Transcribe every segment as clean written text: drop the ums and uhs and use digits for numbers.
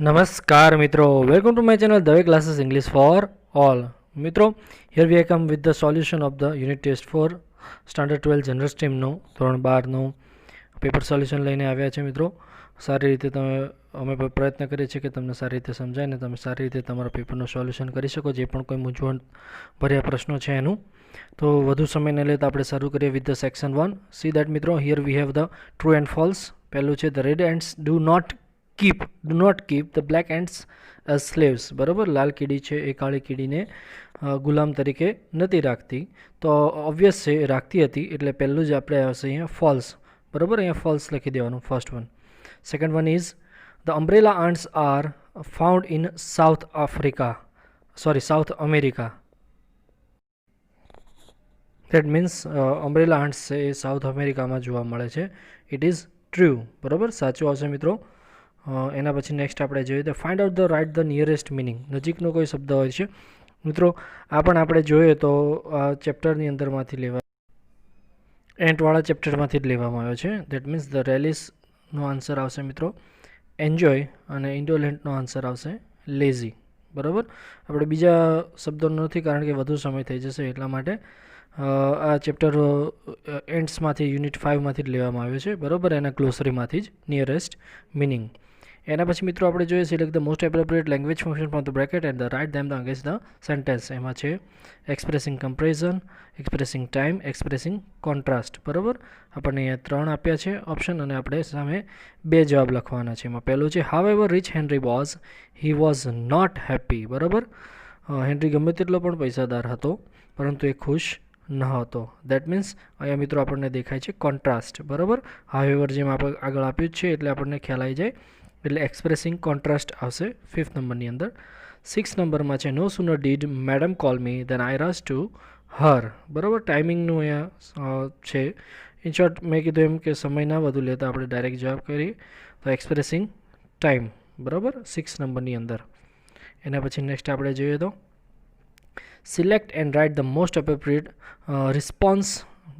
નમસ્કાર મિત્રો, welcome to my channel Dave classes English for all. મિત્રો, here we come with the solution of the unit test for standard 12 general સ્ટ્રીમનું ધોરણ 12નું paper solution લઈને આવ્યા છે. મિત્રો, સારી રીતે અમે પ્રયત્ન કરીએ છીએ કે તમને સારી રીતે સમજાય ને તમે સારી રીતે તમારા પેપરનું સોલ્યુશન કરી શકો. જે પણ કોઈ મૂંઝવણ ભર્યા પ્રશ્નો છે એનું, તો વધુ સમય ન લેતા આપણે શરૂ કરીએ with the section 1. See that મિત્રો, here we have the true and false. પહેલું છે the red ants do not keep the black ants as slaves. બરાબર, લાલ કીડી છે એ કાળી કીડીને ગુલામ તરીકે નથી રાખતી. તો ઓબ્વિયસ છે એ રાખતી હતી, એટલે પહેલું જ આપણે આવશે અહીંયા ફોલ્સ. બરાબર, અહીંયા ફોલ્સ લખી દેવાનું first one. Second one is the umbrella aunts are found in south America. That means umbrella aunts છે એ સાઉથ અમેરિકામાં જોવા મળે છે. It is true. બરાબર, સાચું આવશે મિત્રો. એના પછી નેક્સ્ટ આપણે જોઈએ તો find out the write the nearest meaning. નજીકનો કોઈ શબ્દ હોય છે મિત્રો, આ પણ આપણે જોઈએ તો આ ચેપ્ટરની અંદરમાંથી એન્ટવાળા ચેપ્ટરમાંથી જ લેવામાં આવ્યો છે. દેટ મીન્સ ધ રેલિસનો આન્સર આવશે મિત્રો એન્જોય, અને ઇન્ડોલેન્ટનો આન્સર આવશે લેઝી. બરાબર, આપણે બીજા શબ્દો નથી કારણ કે વધુ સમય થઈ જશે એટલા માટે આ ચેપ્ટર એન્ડ્સમાંથી યુનિટ 5માંથી જ લેવામાં આવ્યો છે. બરાબર, એના ગ્લોસરીમાંથી જ નિયરેસ્ટ મિનિંગ. એના પછી મિત્રો આપણે જોઈએ select the most appropriate language function from the bracket and the write them the against the sentence. એમાં છે expressing comparison, expressing time, expressing contrast. બરાબર, આપણને અહીંયા 3 આપ્યા છે ઓપ્શન, અને આપણે સામે 2 જવાબ લખવાના છે. એમાં પહેલું છે however rich Henry was, he was not happy. બરાબર, હેનરી ગમે તેટલો પણ પૈસાદાર હતો પરંતુ એ ખુશ ન હતો. દેટ મીન્સ અહીંયા મિત્રો આપણને દેખાય છે કોન્ટ્રાસ્ટ. બરાબર, હાઉ એવર જેમ આપણે આગળ આપ્યું જ છે એટલે આપણને ખ્યાલ આવી જાય, એટલે એક્સપ્રેસિંગ કોન્ટ્રાસ્ટ આવશે 5th નંબરની અંદર. 6th નંબરમાં છે no sooner did madam call me then I rush to her. બરાબર, ટાઈમિંગનું અહીંયા છે. ઇન શોર્ટ મેં કીધું એમ કે સમય ના વધુ લેતા આપણે ડાયરેક્ટ જવાબ કરીએ તો એક્સપ્રેસિંગ ટાઈમ. બરાબર, 6 નંબરની અંદર. એના પછી નેક્સ્ટ આપણે જોઈએ તો select and write the most appropriate response.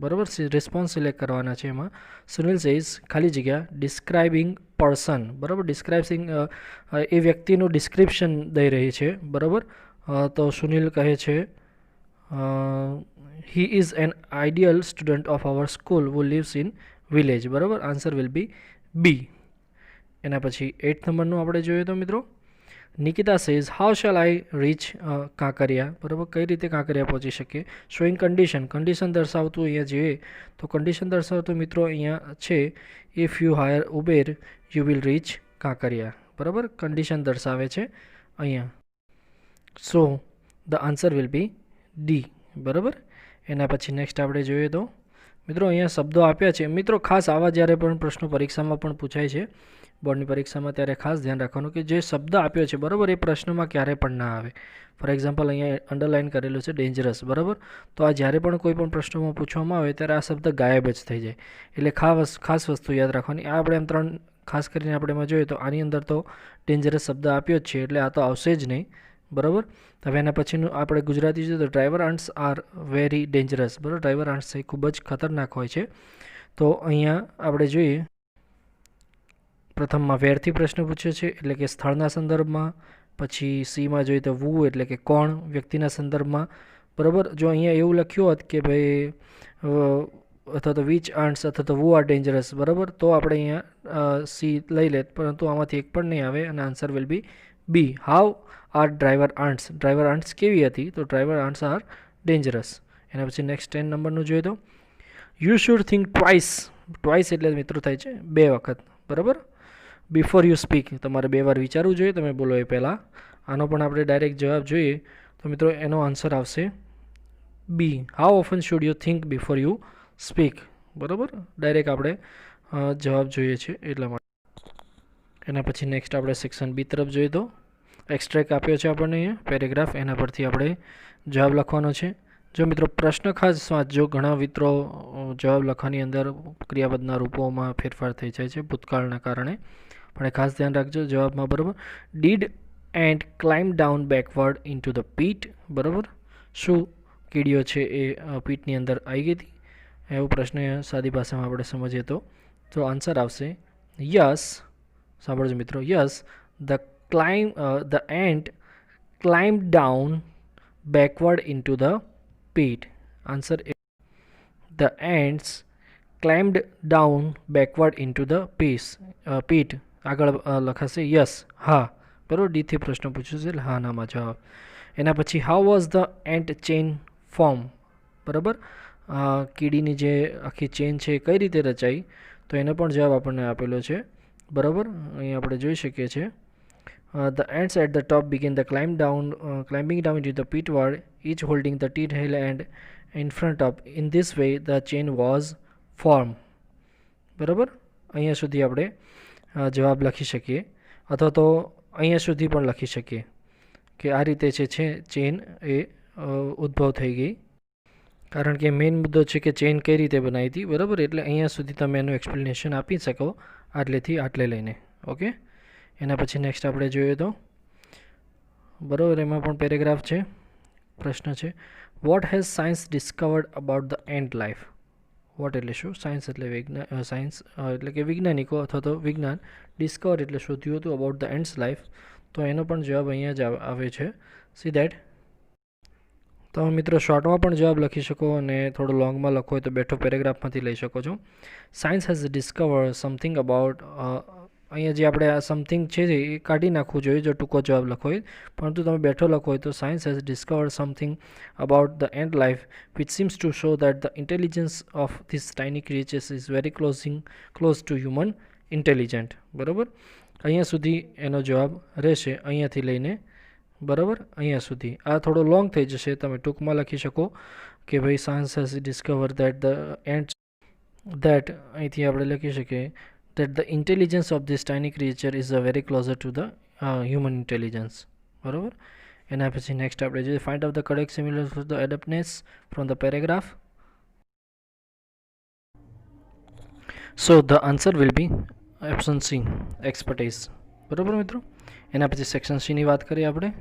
બરાબર, રિસ્પોન્સ સિલેક્ટ કરવાના છે. એમાં સુનિલ સેઝ ખાલી જગ્યા ડિસ્ક્રાઇબિંગ પર્સન. બરાબર, ડિસ્ક્રાઇબિંગ એ વ્યક્તિનું ડિસ્ક્રિપ્શન દઈ રહી છે. બરાબર, તો સુનિલ કહે છે he is an ideal student of our school who lives in village. બરાબર, આન્સર વિલ બી બી. એના પછી 8th નંબરનું આપણે જોઈએ તો મિત્રો Nikita says how shall I reach Kankaria. બરાબર, કઈ રીતે કાંકરિયા પહોંચી શકીએ. શોઈંગ કન્ડિશન દર્શાવતું અહીંયા જોઈએ તો કન્ડિશન દર્શાવતું મિત્રો અહીંયા છે if you hire Uber you will reach Kankaria. બરાબર, કન્ડિશન દર્શાવે છે અહીંયા. So the answer will be D. બરાબર, એના પછી નેક્સ્ટ આપણે જોઈએ તો મિત્રો અહીંયા શબ્દો આપ્યા છે. મિત્રો ખાસ આવા જ્યારે પણ પ્રશ્નો પરીક્ષામાં પણ પૂછાય છે બોર્ડની પરીક્ષામાં, ત્યારે ખાસ ધ્યાન રાખવાનું કે જે શબ્દ આપ્યો છે બરાબર એ પ્રશ્નમાં ક્યારે પણ ના આવે. ફોર એક્ઝામ્પલ અહીંયા અંડરલાઇન કરેલું છે ડેન્જરસ. બરાબર, તો આ જ્યારે પણ કોઈ પણ પ્રશ્નોમાં પૂછવામાં આવે ત્યારે આ શબ્દ ગાયબ જ થઈ જાય. એટલે ખાસ વસ્તુ યાદ રાખવાની. આ આપણે એમ 3 ખાસ કરીને આપણે એમાં જોઈએ તો આની અંદર તો ડેન્જરસ શબ્દ આપ્યો જ છે એટલે આ તો આવશે જ નહીં. બરાબર, હવે એના પછીનું આપણે ગુજરાતી જોઈએ તો driver aunts are very dangerous. બરાબર, ડ્રાઈવર આન્ટ્સ એ ખૂબ જ ખતરનાક હોય છે. તો અહીંયા આપણે જોઈએ પ્રથમમાં વેરથી પ્રશ્ન પૂછ્યો છે એટલે કે સ્થળના સંદર્ભમાં. પછી સીમાં જોઈએ તો વુ એટલે કે કોણ, વ્યક્તિના સંદર્ભમાં. બરાબર, જો અહીંયા એવું લખ્યું હોત કે ભાઈ અથવા તો વિચ આન્ટ્સ અથવા તો વુ આર ડેન્જરસ, બરાબર, તો આપણે અહીંયા સી લઈ લેત, પરંતુ આમાંથી એક પણ નહીં આવે અને answer will be B. How are driver ants કેવી હતી, તો ડ્રાઈવર આન્ટ્સ આર ડેન્જરસ. એના પછી નેક્સ્ટ 10 નંબરનું જોઈએ તો યુ શુડ થિંક ટ્વાઇસ એટલે મિત્રો થાય છે 2 વખત. બરાબર, બિફોર યુ સ્પીક, તમારે 2 વાર વિચારવું જોઈએ તમે બોલો એ પહેલાં. આનો પણ આપણે ડાયરેક્ટ જવાબ જોઈએ તો મિત્રો એનો આન્સર આવશે B. How often should you think before you speak. બરાબર, ડાયરેક્ટ આપણે જવાબ જોઈએ છે એટલા માટે. એના પછી નેક્સ્ટ આપણે સેક્શન બી તરફ જોઈએ તો એક્સ્ટ્રેક્ટ આપ્યો છે આપણને અહીંયા પેરેગ્રાફ, એના પરથી આપણે જવાબ લખવાનો છે. જો મિત્રો પ્રશ્ન ખાસ વાંચજો, ઘણા મિત્રો જવાબ લખવાની અંદર ક્રિયાપદના રૂપોમાં ફેરફાર થઈ જાય છે ભૂતકાળના કારણે, પણ ખાસ ધ્યાન રાખજો જવાબમાં. બરાબર, did and climb down backward into the pit. બરાબર, શું કીડીઓ છે એ પીટની અંદર આવી ગઈ હતી, એવો પ્રશ્ન સાદી ભાષામાં આપણે સમજીએ તો આન્સર આવશે યસ. સાંભળજો મિત્રો, yes the the ant climbed down backward into the pit. Answer is the ants climbed down backward into the pit. આગળ લખાશે યસ, હા, બરાબર. ડીથી પ્રશ્ન પૂછ્યો છે એટલે હા નામાં જવાબ. એના પછી how was the ant chain form, બરાબર. કીડીની જે આખી ચેન છે એ કઈ રીતે રચાઈ, તો એનો પણ જવાબ આપણને આપેલો છે, બરાબર. અહીં આપણે જોઈ શકીએ છીએ. The ants at the top begin the climbing down into the pitward, each holding the tail end in front of. In this way, the chain was formed. બરાબર. અહીંયા સુધી આપણે જવાબ લખી શકીએ, અથવા તો અહીંયા સુધી પણ લખી શકીએ કે આ રીતે છે ચેન એ ઉદ્ભવ થઈ ગઈ, કારણ કે મેઇન મુદ્દો છે કે ચેન કઈ રીતે બનાવી હતી, બરાબર. એટલે અહીંયા સુધી તમે એનું એક્સપ્લેનેશન આપી શકો, આટલેથી આટલે લઈને. ઓકે. એના પછી નેક્સ્ટ આપણે જોઈએ તો, બરાબર, એમાં પણ પેરેગ્રાફ છે. પ્રશ્ન છે what has science discovered about the ant life. What એટલે શું? સાયન્સ એટલે સાયન્સ એટલે કે વૈજ્ઞાનિકો અથવા તો વિજ્ઞાન. ડિસ્કવર એટલે શોધ્યું હતું, અબાઉટ ધ એન્ટ્સ લાઈફ, તો એનો પણ જવાબ અહીંયા જ આવે છે. See that. તમે મિત્રો શોર્ટમાં પણ જવાબ લખી શકો અને થોડો લોંગમાં લખો હોય તો બેઠો પેરેગ્રાફમાંથી લઈ શકો છો. Science has discover something about. અહીંયા જે આપણે આ સમથિંગ છે એ કાઢી નાખવું જોઈએ જો ટૂંકો જવાબ લખો હોય, પરંતુ તમે બેઠો લખો હોય તો science has discovered something about the ant life which seems to show that the intelligence of this tiny creatures is very close to human intelligent. બરાબર. અહીંયા સુધી એનો જવાબ રહેશે, અહીંયાથી લઈને, બરાબર, અહીંયા સુધી. આ થોડો લોંગ થઈ જશે, તમે ટૂંકમાં લખી શકો કે ભાઈ science has discover that the ants, that અહીંથી આપણે લખી શકીએ that the intelligence of this tiny creature is very closer to the human intelligence. બરાબર. એના પછી નેક્સ્ટ આપણે જોઈએ find out the correct similar to the adaptness from the paragraph. So the answer will be option C, expertise. બરાબર મિત્રો. એના પછી section C ની વાત કરીએ આપણે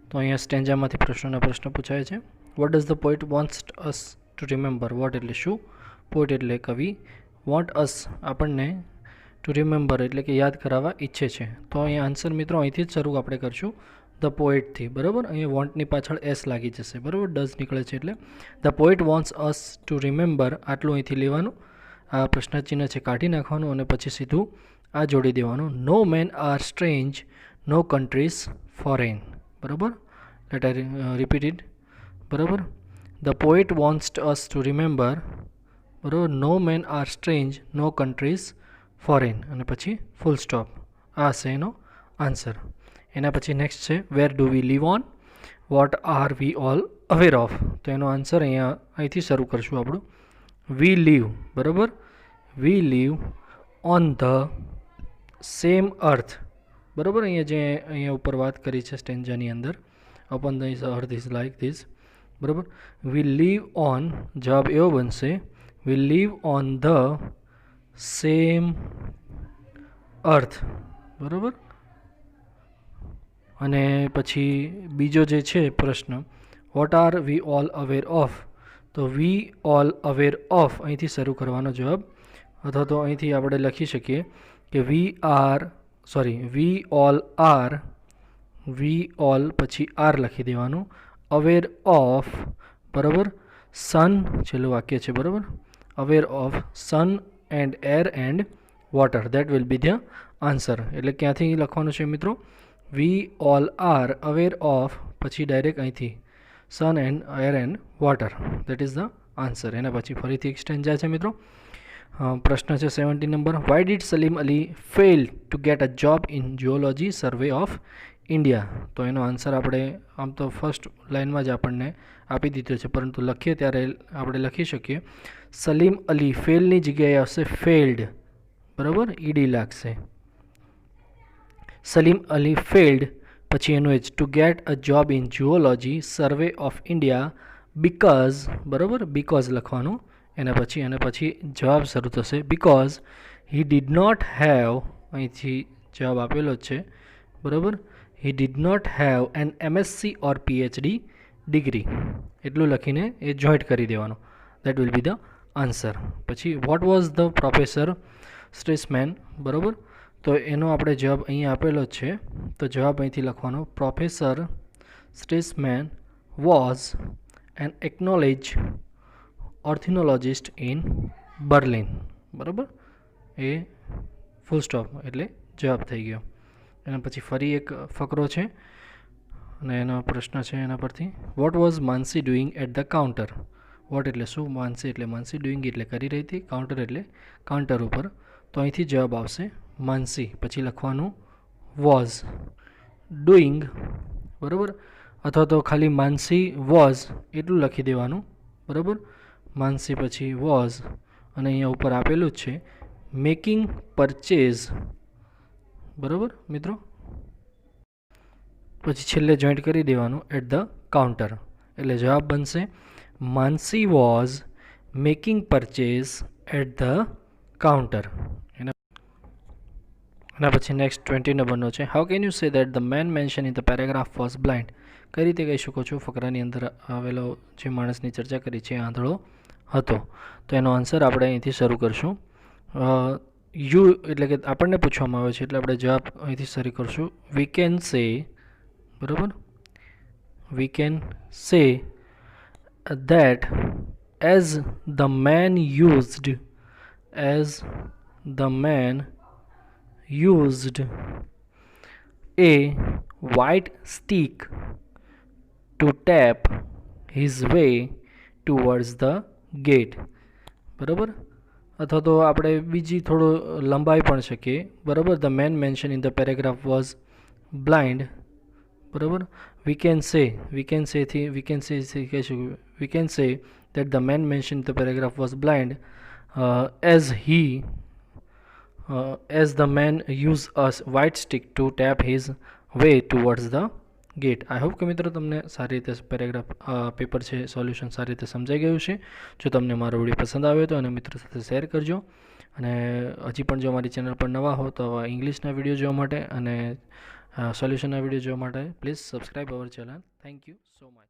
તો અહીંયા સ્ટેન્જામાંથી પ્રશ્ન પૂછાય છે. what does the poet wants us to remember. what એટલે શું? પોએટ એટલે કવિ. want us આપણને ટુ રિમેમ્બર એટલે કે યાદ કરાવવા ઈચ્છે છે. તો અહીંયા આન્સર મિત્રો અહીંથી જ શરૂ આપણે કરશું, ધ પોએટથી. બરાબર. અહીંયા વોન્ટની પાછળ એસ લાગી જશે, બરાબર, ડઝ નીકળે છે એટલે. The poet wants us to remember, આટલું અહીંથી લેવાનું, આ પ્રશ્નચિહ્ન છે કાઢી નાખવાનું અને પછી સીધું આ જોડી દેવાનું. No men are strange, no countries foreign. બરાબર. Let I repeat it. બરાબર. The poet wants us to remember, બરાબર, no men are strange, no countries foreign, અને પછી ફૂલ સ્ટોપ. આ હશે એનો આન્સર. એના પછી નેક્સ્ટ છે where do we live on, what are we all aware of. તો એનો આન્સર અહીંથી શરૂ કરશું આપણું. વી લીવ, બરાબર, we live on the same earth. બરાબર. અહીંયા ઉપર વાત કરી છે સ્ટેન્જાની અંદર, upon this earth is like this. બરાબર. વી લીવ ઓન, જવાબ એવો બનશે we live on the same earth. બરાબર. અને પછી બીજો જે છે પ્રશ્ન what are we all aware of. તો વી ઓલ અવેર ઓફ અહીંથી શરૂ કરવાનો જવાબ, અથવા તો અહીંથી આપણે લખી શકીએ કે વી ઓલ પછી આર લખી દેવાનું, અવેર ઓફ, બરાબર, સન છેલ્લું વાક્ય છે, બરાબર, aware of sun and air and water. That will be the answer. એટલે ક્યાંથી લખવાનું છે મિત્રો? We all are aware of પછી ડાયરેક્ટ અહીંથી sun and air and water. That is the answer. એના પછી ફરીથી એક સ્ટેન્જા છે મિત્રો. પ્રશ્ન છે 70 number. Why did Salim Ali fail to get a job in geology survey of India. તો એનો આન્સર આપણે આમ તો ફર્સ્ટ લાઇનમાં જ આપણને આપી દીધો છે, પરંતુ લખીએ ત્યારે આપણે લખી શકીએ સલીમ અલી, ફેલની જગ્યાએ આવશે ફેલ્ડ, બરાબર, ઈડી લાગશે. સલીમ અલી ફેલ્ડ પછી એનું એજ to get a job in geology survey of India because, બરાબર, બીકોઝ લખવાનું. એના પછી જવાબ શરૂ થશે because he did not have, અહીંથી જવાબ આપેલો જ છે, બરાબર, he did not have an MSc or PhD degree. એટલું લખીને એ જોઈન્ટ કરી દેવાનું. That will be the answer. પછી what was the professor Stresemann, બરાબર, તો એનો આપણે જવાબ અહીં આપેલો જ છે. તો જવાબ અહીંથી લખવાનો, professor Stresemann was an acknowledged ornithologist in Berlin. બરાબર, એ ફૂલ સ્ટોપ એટલે જવાબ થઈ ગયો. એના પછી ફરી એક ફકરો છે અને એનો પ્રશ્ન છે એના પરથી, what was Mansi doing at the counter. What એટલે શું, માનસી એટલે માનસી, ડુઈંગ એટલે કરી રહી હતી, કાઉન્ટર એટલે કાઉન્ટર ઉપર. તો અહીંથી જવાબ આવશે માનસી, પછી લખવાનું વોઝ ડુઈંગ. બરાબર, અથવા તો ખાલી માનસી વોઝ એટલું લખી દેવાનું. બરાબર, માનસી પછી વોઝ અને અહીંયા ઉપર આપેલું જ છે મેકિંગ પરચેઝ. બરાબર મિત્રો, પછી છેલ્લે જોઈન્ટ કરી દેવાનું એટ ધ કાઉન્ટર. એટલે જવાબ બનશે Mansi was making purchase at the counter. એના પછી નેક્સ્ટ 20 નંબરનો છે, how can you say that the man mention in the paragraph was blind. કઈ રીતે કહી શકો છો ફકરાની અંદર આવેલો જે માણસની ચર્ચા કરી છે આંધળો હતો. તો એનો આન્સર આપણે અહીંથી શરૂ કરશું. યુ એટલે કે આપણને પૂછવામાં આવે છે એટલે આપણે જવાબ અહીંથી શરૂ કરશું. વી કેન સે, બરાબર, we can say that as the man used a white stick to tap his way towards the gate. બરાબર, અથવા તો આપણે બીજી થોડો લંબાઈ પણ શકીએ. બરાબર, the man mention in the paragraph was blind. બરાબર, વી કેન સે કહીશું, we can say that the man mentioned the paragraph was blind as the man used a white stick to tap his way towards the gate. I hope કે મિત્રો તમને સારી રીતે paragraph paper છે solution સારી રીતે સમજાઈ ગયું છે. જો તમને મારો વિડીયો પસંદ આવ્યો તો અને મિત્રો સાથે શેર કરજો. અને હજી પણ જો મારી ચેનલ પર નવા હો તો ઇંગ્લિશના વિડીયો જોવા માટે અને સોલ્યુશનના વિડીયો જોવા માટે please subscribe our channel. Thank you so much.